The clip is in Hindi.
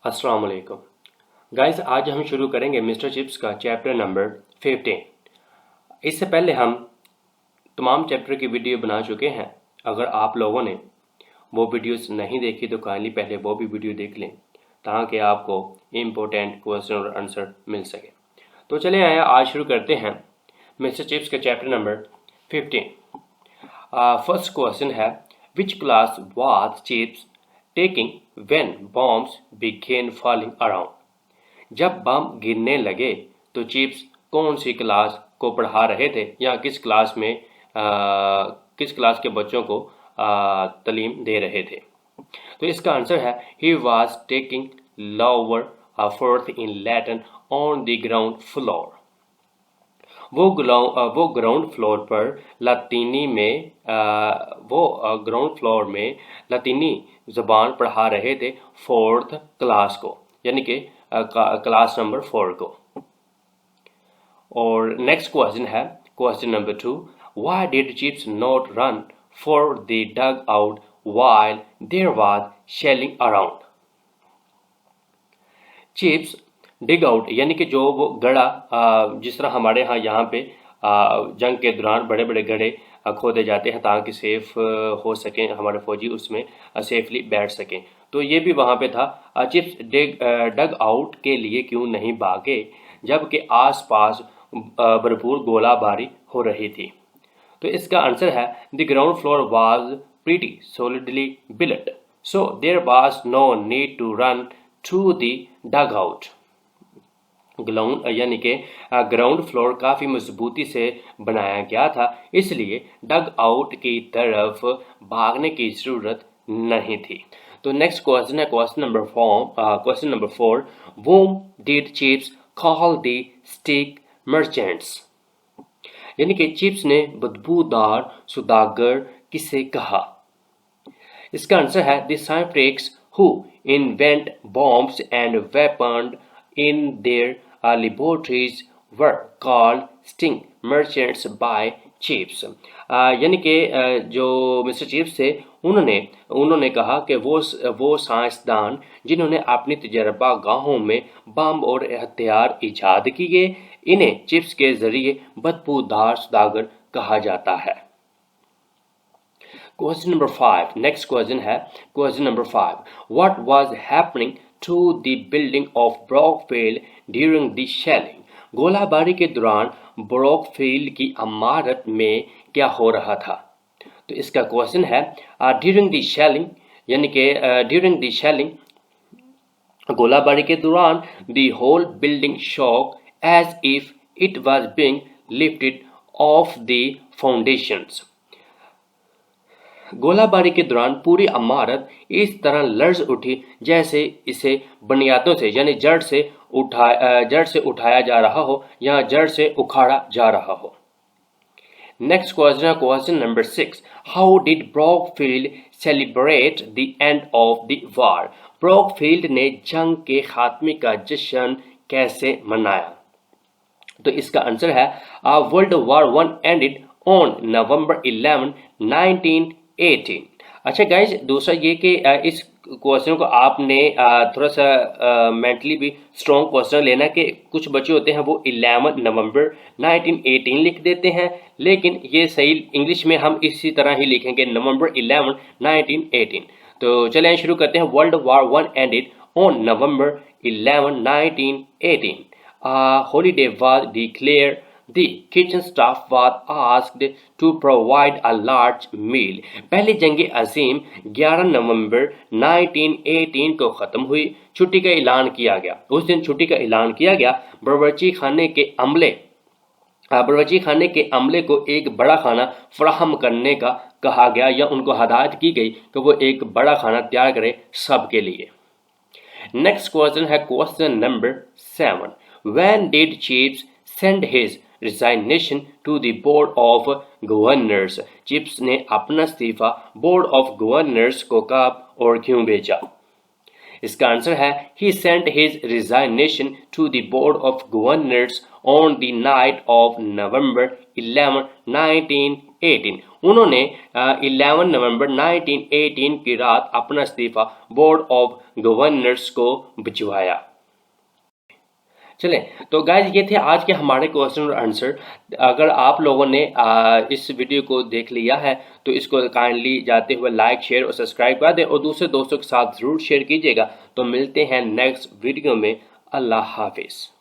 अस्सलाम वालेकुम गाइस। आज हम शुरू करेंगे मिस्टर चिप्स का चैप्टर नंबर 15। इससे पहले हम तमाम चैप्टर की वीडियो बना चुके हैं। अगर आप लोगों ने वो वीडियोस नहीं देखी तो काइंडली पहले वो भी वीडियो देख लें ताकि आपको इम्पोर्टेंट क्वेश्चन और आंसर मिल सके। तो चले आए, आज शुरू करते हैं मिस्टर चिप्स का चैप्टर नंबर 15। फर्स्ट क्वेश्चन है, which class was Chips taking when bombs began falling around. जब बम गिरने लगे तो चिप्स कौन सी क्लास को पढ़ा रहे थे या किस क्लास के बच्चों को तालीम दे रहे थे। तो इसका आंसर है he was taking lower fourth in Latin on the ground floor. वो ग्राउंड फ्लोर पर लतीनी ज़बान पढ़ा रहे थे फोर्थ क्लास को, यानी कि क्लास नंबर 4 को। और नेक्स्ट क्वेश्चन है question number 2, why did Chips not run for the dugout while there was shelling around. Chips dig out यानी कि जो वो गड़ा, जिस तरह हमारे यहाँ पे जंग के दौरान बड़े बड़े गड्ढे खोदे जाते हैं ताकि सेफ हो सकें, हमारे फौजी उसमें सेफली बैठ सकें। तो ये भी वहाँ पे था। चिप्स डग आउट के लिए क्यों नहीं भागे जबकि आसपास भरपूर गोलाबारी हो रही थी। तो इसका आंसर है the ground floor was pretty solidly built, so there was no need to run to the dugout. यानी कि ग्राउंड फ्लोर काफ़ी मजबूती से बनाया गया था, इसलिए डग आउट की तरफ भागने की ज़रूरत नहीं थी। तो नेक्स्ट क्वेश्चन है question number 4, whom did chips call the stick merchants. यानी कि चिप्स ने बदबूदार सौदागर किसे कहा। इसका आंसर है the scientists who invent bombs and weapon in their laboratories were called sting merchants by chips. यानी कि जो मिस्टर चिप्स थे उन्होंने कहा कि वो साइंसदान जिन्होंने अपनी तजर्बा गाहों में बम और हथियार ईजाद किए, इन्हें चिप्स के जरिए बदबूदार सौदागर कहा जाता है। क्वेश्चन नंबर 5, नेक्स्ट क्वेश्चन है question number 5, what was happening to the building of Brookfield during the shelling. गोलाबारी के दौरान ब्रॉकफील्ड की इमारत में क्या हो रहा था। तो इसका क्वेश्चन है ड्यूरिंग द शेलिंग, यानी कि ड्यूरिंग द शेलिंग गोलाबारी के दौरान the whole building shook as if it was being lifted off the foundations. गोलाबारी के दौरान पूरी इमारत इस तरह लर्ज उठी जैसे इसे बुनियादों से यानी जड़ से उठाया जा रहा हो या जड़ से उखाड़ा जा रहा हो। नेक्स्ट क्वेश्चन है question number 6, how did Brookfield celebrate the end of the war. Brookfield ने जंग के खात्मे का जश्न कैसे मनाया। तो इसका आंसर है world war 1 ended on November 11, 1918। अच्छा गाइज, दूसरा ये कि इस क्वेश्चन को आपने थोड़ा सा मेंटली भी स्ट्रॉन्ग क्वेश्चन लेना कि कुछ बच्चे होते हैं वो 11 नवंबर 1918 लिख देते हैं, लेकिन ये सही इंग्लिश में हम इसी तरह ही लिखेंगे नवंबर 11, 1918। तो चलिए शुरू करते हैं। World war 1 ended on November 11, 1918। Holiday was declared. The kitchen staff was asked to provide a large meal. पहली जंग अजीम 11 नवंबर 1918 को ख़त्म हुई। छुट्टी का ऐलान किया गया। उस दिन छुट्टी का ऐलान किया गया। बावर्ची खाने के अमले को एक बड़ा खाना फराहम करने का कहा गया या उनको हदायत की गई कि वो एक बड़ा खाना तैयार करें सबके लिए। नेक्स्ट क्वेश्चन है question number 7, When did chips send his resignation to the board of governors। Chips ने अपना इस्तीफा बोर्ड ऑफ गवर्नर्स को कब और क्यों भेजा। इसका आंसर है he sent his resignation to the board of governors on the night of November 11, 1918। 1918। उन्होंने 11 नवंबर 1918 की रात अपना इस्तीफा बोर्ड ऑफ गवर्नर्स को भिजवाया। चलें, तो गाइज ये थे आज के हमारे क्वेश्चन और आंसर। अगर आप लोगों ने इस वीडियो को देख लिया है तो इसको काइंडली जाते हुए लाइक शेयर और सब्सक्राइब कर दें और दूसरे दोस्तों के साथ ज़रूर शेयर कीजिएगा। तो मिलते हैं नेक्स्ट वीडियो में। अल्लाह हाफिज़।